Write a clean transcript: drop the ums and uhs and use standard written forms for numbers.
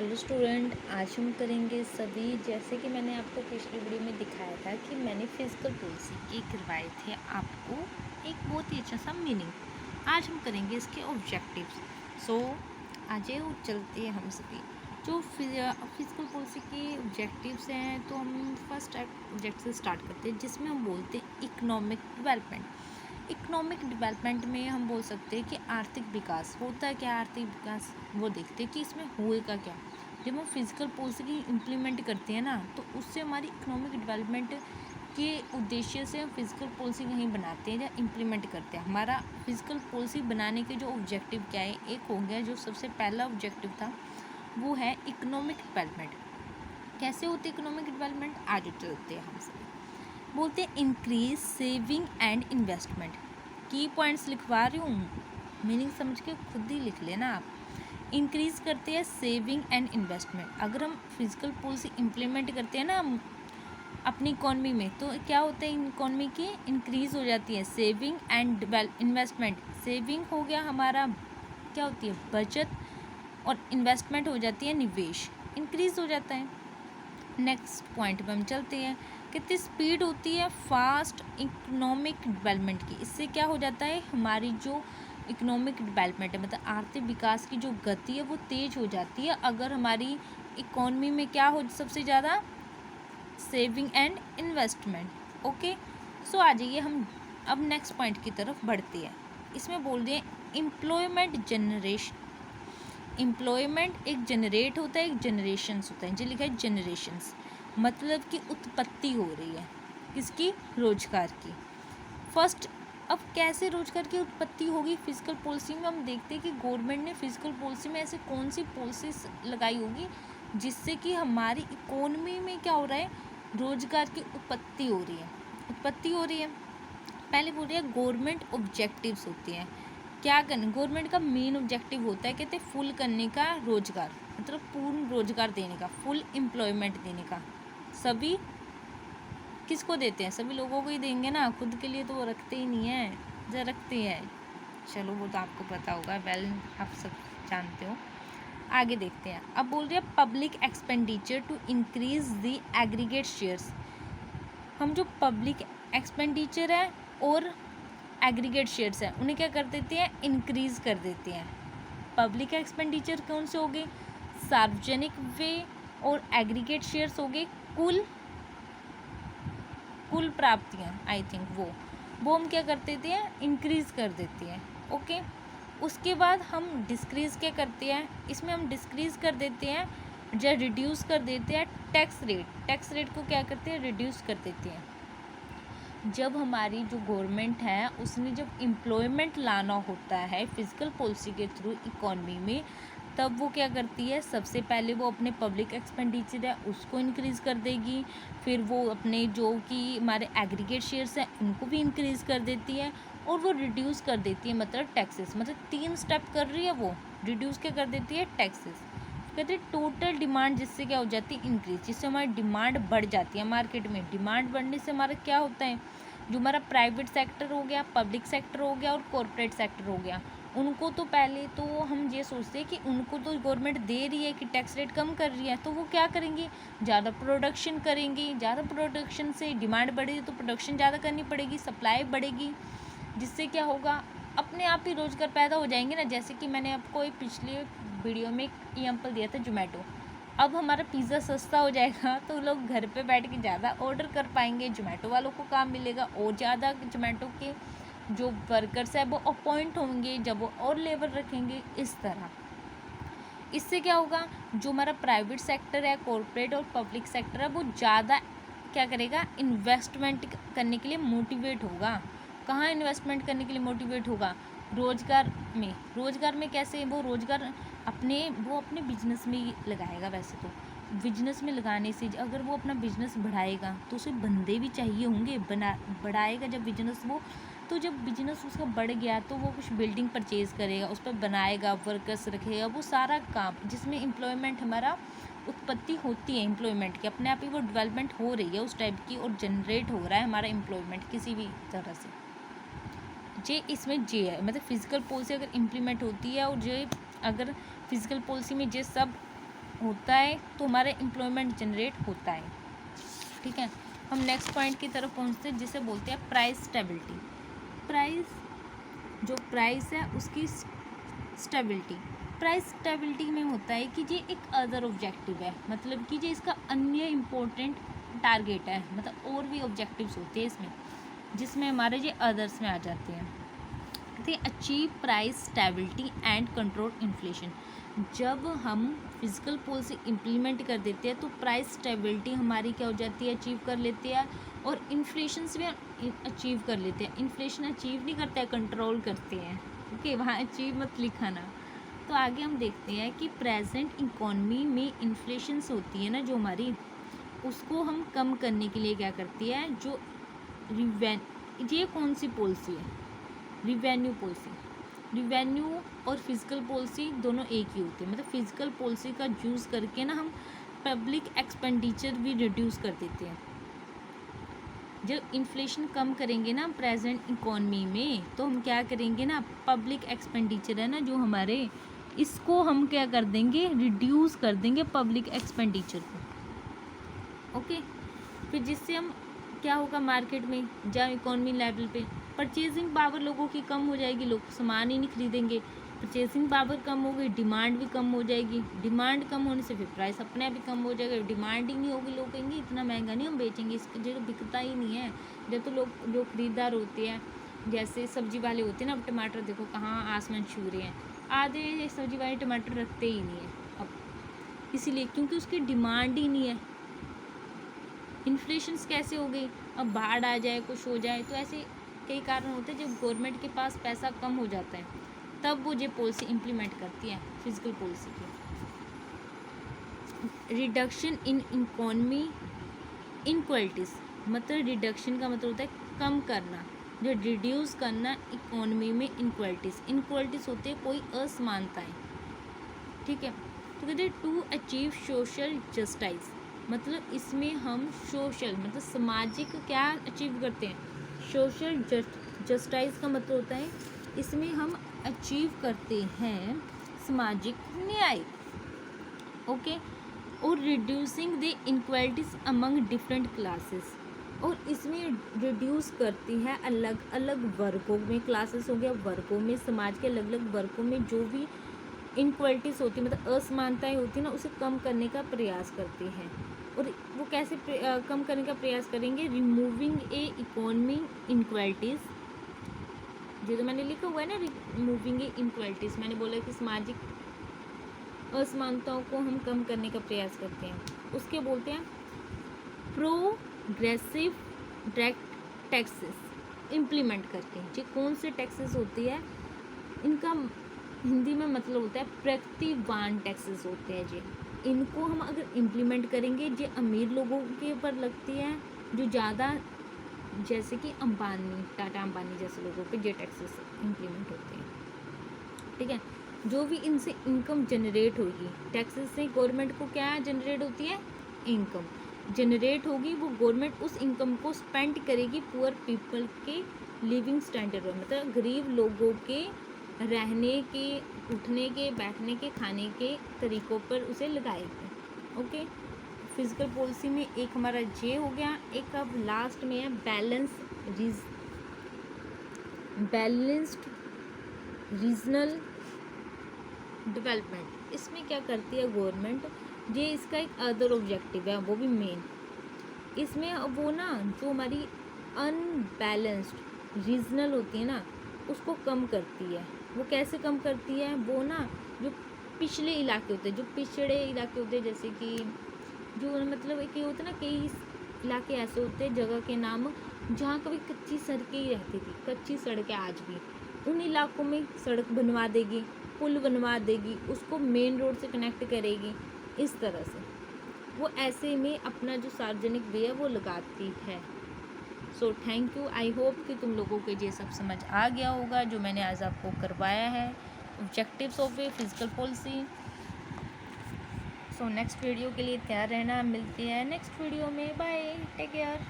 Hello student, आज हम करेंगे सभी जैसे कि मैंने आपको पिछली वीडियो में दिखाया था कि मैंने फिजिकल पॉलिसी के करवाए थे आपको एक बहुत ही अच्छा सा मीनिंग। आज हम करेंगे इसके ऑब्जेक्टिव्स। सो आज चलते हैं हम सभी जो फिजिकल पॉलिसी के ऑब्जेक्टिव्स हैं। तो हम फर्स्ट ऑब्जेक्ट से स्टार्ट करते हैं जिसमें हम बोलते हैं इकोनॉमिक डेवलपमेंट। इकोनॉमिक डेवलपमेंट में हम बोल सकते हैं कि आर्थिक विकास होता है। क्या आर्थिक विकास वो देखते हैं कि इसमें होएगा क्या। जब हम फिजिकल पॉलिसी की इम्प्लीमेंट करते हैं ना, तो उससे हमारी इकोनॉमिक डेवलपमेंट के उद्देश्य से हम फिजिकल पॉलिसी कहीं बनाते हैं या इम्प्लीमेंट करते हैं। हमारा फिजिकल पॉलिसी बनाने के जो ऑब्जेक्टिव क्या है, एक हो गया जो सबसे पहला ऑब्जेक्टिव था वो है इकोनॉमिक डेवलपमेंट। कैसे होते इकोनॉमिक डेवलपमेंट, आज चलते हैं हम सभी। बोलते हैं इंक्रीज सेविंग एंड इन्वेस्टमेंट। की पॉइंट्स लिखवा रही हूँ, मीनिंग समझ के खुद ही लिख लेना आप। इंक्रीज करते हैं सेविंग एंड इन्वेस्टमेंट। अगर हम फिजिकल पॉलिसी इम्प्लीमेंट करते हैं ना हम अपनी इकॉनमी में, तो क्या होता है इकॉनमी की इंक्रीज हो जाती है सेविंग एंड इन्वेस्टमेंट। सेविंग हो गया हमारा क्या होती है बचत, और इन्वेस्टमेंट हो जाती है निवेश, इंक्रीज हो जाता है। नेक्स्ट पॉइंट पर हम चलते हैं। कितनी स्पीड होती है फास्ट इकोनॉमिक डेवलपमेंट की। इससे क्या हो जाता है हमारी जो इकोनॉमिक डेवलपमेंट है, मतलब आर्थिक विकास की जो गति है वो तेज हो जाती है अगर हमारी इकोनॉमी में क्या हो सबसे ज़्यादा सेविंग एंड इन्वेस्टमेंट। ओके, सो आ जाइए हम अब नेक्स्ट पॉइंट की तरफ बढ़ते हैं। इसमें बोल रहे हैं एम्प्लॉयमेंट जनरेशन। एम्प्लॉयमेंट एक जनरेट होता है, एक जनरेशन्स होता है। जो लिखा है जनरेशन्स, मतलब कि उत्पत्ति हो रही है किसकी, रोजगार की। फर्स्ट, अब कैसे रोजगार की उत्पत्ति होगी फिजिकल पॉलिसी में, हम देखते हैं कि गवर्नमेंट ने फिजिकल पॉलिसी में ऐसे कौन सी पॉलिसीज लगाई होगी जिससे कि हमारी इकोनॉमी में क्या हो रहा है, रोजगार की उत्पत्ति हो रही है। उत्पत्ति हो रही है, पहले बोल रही है गवर्नमेंट ऑब्जेक्टिव्स होते हैं। क्या करना, गवर्नमेंट का मेन ऑब्जेक्टिव होता है कहते हैं फुल करने का रोजगार, मतलब पूर्ण रोजगार देने का, फुल एम्प्लॉयमेंट देने का। सभी किसको देते हैं, सभी लोगों को ही देंगे ना, खुद के लिए तो वो रखते ही नहीं है, जो रखते हैं चलो वो तो आपको पता होगा, वेल आप सब जानते हो। आगे देखते हैं। अब बोल रहे हैं public expenditure to increase the aggregate shares. हम जो पब्लिक एक्सपेंडिचर है और एग्रीगेट शेयर्स हैं उन्हें क्या कर देते हैं, इंक्रीज कर देते हैं। पब्लिक एक्सपेंडिचर कौन से हो गए, सार्वजनिक व्यय, और एग्रीगेट शेयर्स हो गए कुल प्राप्तियाँ। आई थिंक वो हम क्या कर देते हैं, इंक्रीज कर देते हैं। ओके, उसके बाद हम डिस्क्रीज क्या करते हैं, इसमें हम डिस्क्रीज कर देते हैं या रिड्यूस कर देते हैं टैक्स रेट। टैक्स रेट को क्या करते हैं, रिड्यूस कर देते हैं। जब हमारी जो गवर्नमेंट है उसने जब एम्प्लॉयमेंट लाना होता है फिजिकल पॉलिसी के थ्रू इकॉनमी में, तब वो क्या करती है, सबसे पहले वो अपने पब्लिक एक्सपेंडिचर है उसको इंक्रीज़ कर देगी। फिर वो अपने जो कि हमारे एग्रीगेट शेयर्स हैं उनको भी इंक्रीज़ कर देती है, और वो रिड्यूस कर देती है मतलब टैक्सेस। मतलब 3 स्टेप कर रही है वो, रिड्यूस क्या कर देती है, टैक्सेस। कहते हैं टोटल डिमांड, जिससे क्या हो जाती है, इंक्रीज, जिससे हमारी डिमांड बढ़ जाती है मार्केट में। डिमांड बढ़ने से हमारा क्या होता है, जो हमारा प्राइवेट सेक्टर हो गया, पब्लिक सेक्टर हो गया और कॉर्पोरेट सेक्टर हो गया, उनको तो पहले तो हम ये सोचते हैं कि उनको तो गवर्नमेंट दे रही है कि टैक्स रेट कम कर रही है, तो वो क्या करेंगे, ज़्यादा प्रोडक्शन करेंगे। ज़्यादा प्रोडक्शन से डिमांड बढ़ेगी तो प्रोडक्शन ज़्यादा करनी पड़ेगी, सप्लाई बढ़ेगी, जिससे क्या होगा, अपने आप ही रोज़गार पैदा हो जाएंगे ना। जैसे कि मैंने आपको एक पिछले वीडियो में एक एग्जाम्पल दिया था जोमेटो। अब हमारा पिज़्ज़ा सस्ता हो जाएगा तो लोग घर पे बैठ के ज़्यादा ऑर्डर कर पाएंगे, जोमेटो वालों को काम मिलेगा, और ज़्यादा जोमेटो के जो वर्कर्स है वो अपॉइंट होंगे, जब वो और लेबर रखेंगे। इस तरह इससे क्या होगा, जो हमारा प्राइवेट सेक्टर है, कॉर्पोरेट और पब्लिक सेक्टर है, वो ज़्यादा क्या करेगा, इन्वेस्टमेंट करने के लिए मोटिवेट होगा। कहाँ इन्वेस्टमेंट करने के लिए मोटिवेट होगा, रोज़गार में। रोज़गार में कैसे, वो रोज़गार अपने बिजनेस में ही लगाएगा। वैसे तो बिजनेस में लगाने से, अगर वो अपना बिजनेस बढ़ाएगा तो उसे बंदे भी चाहिए होंगे, बढ़ाएगा जब बिजनेस वो, तो जब बिजनेस उसका बढ़ गया तो वो कुछ बिल्डिंग परचेज़ करेगा, उस पर बनाएगा, वर्कर्स रखेगा, वो सारा काम जिसमें एम्प्लॉयमेंट हमारा उत्पत्ति होती है, एम्प्लॉयमेंट की अपने आप ही वो डेवलपमेंट हो रही है उस टाइप की, और जनरेट हो रहा है हमारा एम्प्लॉयमेंट किसी भी तरह से। जे इसमें जे है, मतलब फिजिकल पॉलिसी अगर इम्प्लीमेंट होती है, और जे अगर फिजिकल पॉलिसी में जे सब होता है तो हमारा एम्प्लॉयमेंट जनरेट होता है। ठीक है, हम नेक्स्ट पॉइंट की तरफ पहुंचते हैं जिसे बोलते हैं प्राइस स्टेबिलिटी। प्राइस है उसकी स्टेबिलिटी। प्राइस स्टेबिलिटी में होता है कि ये एक अदर ऑब्जेक्टिव है, मतलब कि ये इसका अन्य इम्पोर्टेंट टारगेट है, मतलब और भी ऑब्जेक्टिव्स होते हैं इसमें जिसमें हमारे ये अदर्स में आ जाते हैं। तो achieve price stability and control inflation. जब हम फिजिकल पॉलिसी इम्प्लीमेंट कर देते हैं तो प्राइस स्टेबिलिटी हमारी क्या हो जाती है, अचीव कर लेते हैं, और इन्फ्लेशन भी अचीव कर लेते हैं। इन्फ्लेशन अचीव नहीं करते हैं, कंट्रोल करते हैं। ओके, वहाँ अचीव मत लिखाना। तो आगे हम देखते हैं कि प्रेजेंट इकोनॉमी में इन्फ्लेशन होती है ना जो हमारी, उसको हम कम करने के लिए क्या करती है, जो ये कौन सी पॉलिसी है, रिवेन्यू पॉलिसी। रिवेन्यू और फिजिकल पॉलिसी दोनों एक ही होते हैं, मतलब फिजिकल पॉलिसी का यूज़ करके ना हम पब्लिक एक्सपेंडिचर भी रिड्यूस कर देते हैं। जब इन्फ्लेशन कम करेंगे ना प्रेजेंट इकोनॉमी में, तो हम क्या करेंगे ना, पब्लिक एक्सपेंडिचर है ना जो हमारे, इसको हम क्या कर देंगे, रिड्यूस कर देंगे पब्लिक एक्सपेंडिचर को। ओके, फिर जिससे हम क्या होगा, मार्केट में जहाँ इकोनॉमी लेवल पे परचेजिंग पावर लोगों की कम हो जाएगी, लोग सामान ही नहीं खरीदेंगे, परचेजिंग पावर कम हो गई, डिमांड भी कम हो जाएगी। डिमांड कम होने से फिर प्राइस अपने आप ही कम हो जाएगा। डिमांड ही नहीं होगी, लोग कहेंगे इतना महंगा नहीं हम बेचेंगे, इसका जो बिकता ही नहीं है। जब तो लोग जो खरीदार होते हैं, जैसे सब्जी वाले होते हैं ना, अब टमाटर देखो कहाँ आसमान छू रहे हैं, आधे सब्जी वाले टमाटर रखते ही नहीं है अब, इसीलिए क्योंकि उसकी डिमांड ही नहीं है। इन्फ्लेशन कैसे हो गई, अब बाढ़ आ जाए, कुछ हो जाए, तो ऐसे कई कारण होते हैं। जब गवर्नमेंट के पास पैसा कम हो जाता है तब वो ये पॉलिसी इम्प्लीमेंट करती है, फिजिकल पॉलिसी की। रिडक्शन इन इकोनॉमी इनक्वालिटीज़, मतलब रिडक्शन का मतलब होता है कम करना, जो रिड्यूस करना इकोनॉमी में इनक्वालिटीज़ होते हैं कोई असमानताएं। ठीक है, तो कहते हैं टू अचीव सोशल जस्टिस, मतलब इसमें हम सोशल मतलब सामाजिक क्या अचीव करते हैं, सोशल जस्टिस का मतलब होता है इसमें हम अचीव करते हैं सामाजिक न्याय। ओके, और reducing the inequalities among different classes, और इसमें रिड्यूस करती है अलग अलग वर्गों में, क्लासेस हो गया वर्गों में, समाज के अलग अलग वर्गों में जो भी इनक्वालिटीज़ होती है, मतलब असमानताएं होती है ना, उसे कम करने का प्रयास करती हैं। और वो कैसे कम करने का प्रयास करेंगे, रिमूविंग ए इकोनॉमी इनक्वालिटीज़, जो तो मैंने लिखा हुआ है ना, रिमूविंग ए इनक्वालिटीज़, मैंने बोला कि सामाजिक असमानताओं को हम कम करने का प्रयास करते हैं, उसके बोलते हैं प्रोग्रेसिव डायरेक्ट टैक्सेस इम्प्लीमेंट करके। ये कौन से टैक्सेस होती है, इनका हिंदी में मतलब होता है प्रतिवान टैक्सेस होते हैं जी। इनको हम अगर इम्प्लीमेंट करेंगे, ये अमीर लोगों के ऊपर लगती है, जो ज़्यादा जैसे कि अंबानी, टाटा अंबानी जैसे लोगों पे ये टैक्सेस इम्प्लीमेंट होते हैं। ठीक है, जो भी इनसे इनकम जनरेट होगी, टैक्सेस से गवर्नमेंट को क्या जनरेट होती है, इनकम जनरेट होगी, वो गवर्नमेंट उस इनकम को स्पेंड करेगी पुअर पीपल के लिविंग स्टैंडर्ड पर, मतलब गरीब लोगों के रहने के, उठने के, बैठने के, खाने के तरीक़ों पर उसे लगाएगी। ओके, फिजिकल पॉलिसी में एक हमारा जे हो गया, एक अब लास्ट में है बैलेंस्ड रीजनल डेवलपमेंट। इसमें क्या करती है गवर्नमेंट, ये इसका एक अदर ऑब्जेक्टिव है, वो भी मेन। इसमें वो ना जो हमारी अनबैलेंस्ड रीजनल होती है ना, उसको कम करती है। वो कैसे कम करती है, वो ना जो पिछले इलाके होते हैं, जो पिछड़े इलाके होते हैं, जैसे कि जो मतलब एक ये होता है ना, कई इलाके ऐसे होते हैं जगह के नाम जहाँ कभी कच्ची सड़कें ही रहती थी, कच्ची सड़कें आज भी, उन इलाकों में सड़क बनवा देगी, पुल बनवा देगी, उसको मेन रोड से कनेक्ट करेगी, इस तरह से वो ऐसे में अपना जो सार्वजनिक व्यय है वो लगाती है। So thank you, I hope कि तुम लोगों को ये सब समझ आ गया होगा जो मैंने आज आपको करवाया है, objectives of a physical policy. So next video के लिए तैयार रहना, मिलती है नेक्स्ट वीडियो में, बाय, टेक केयर।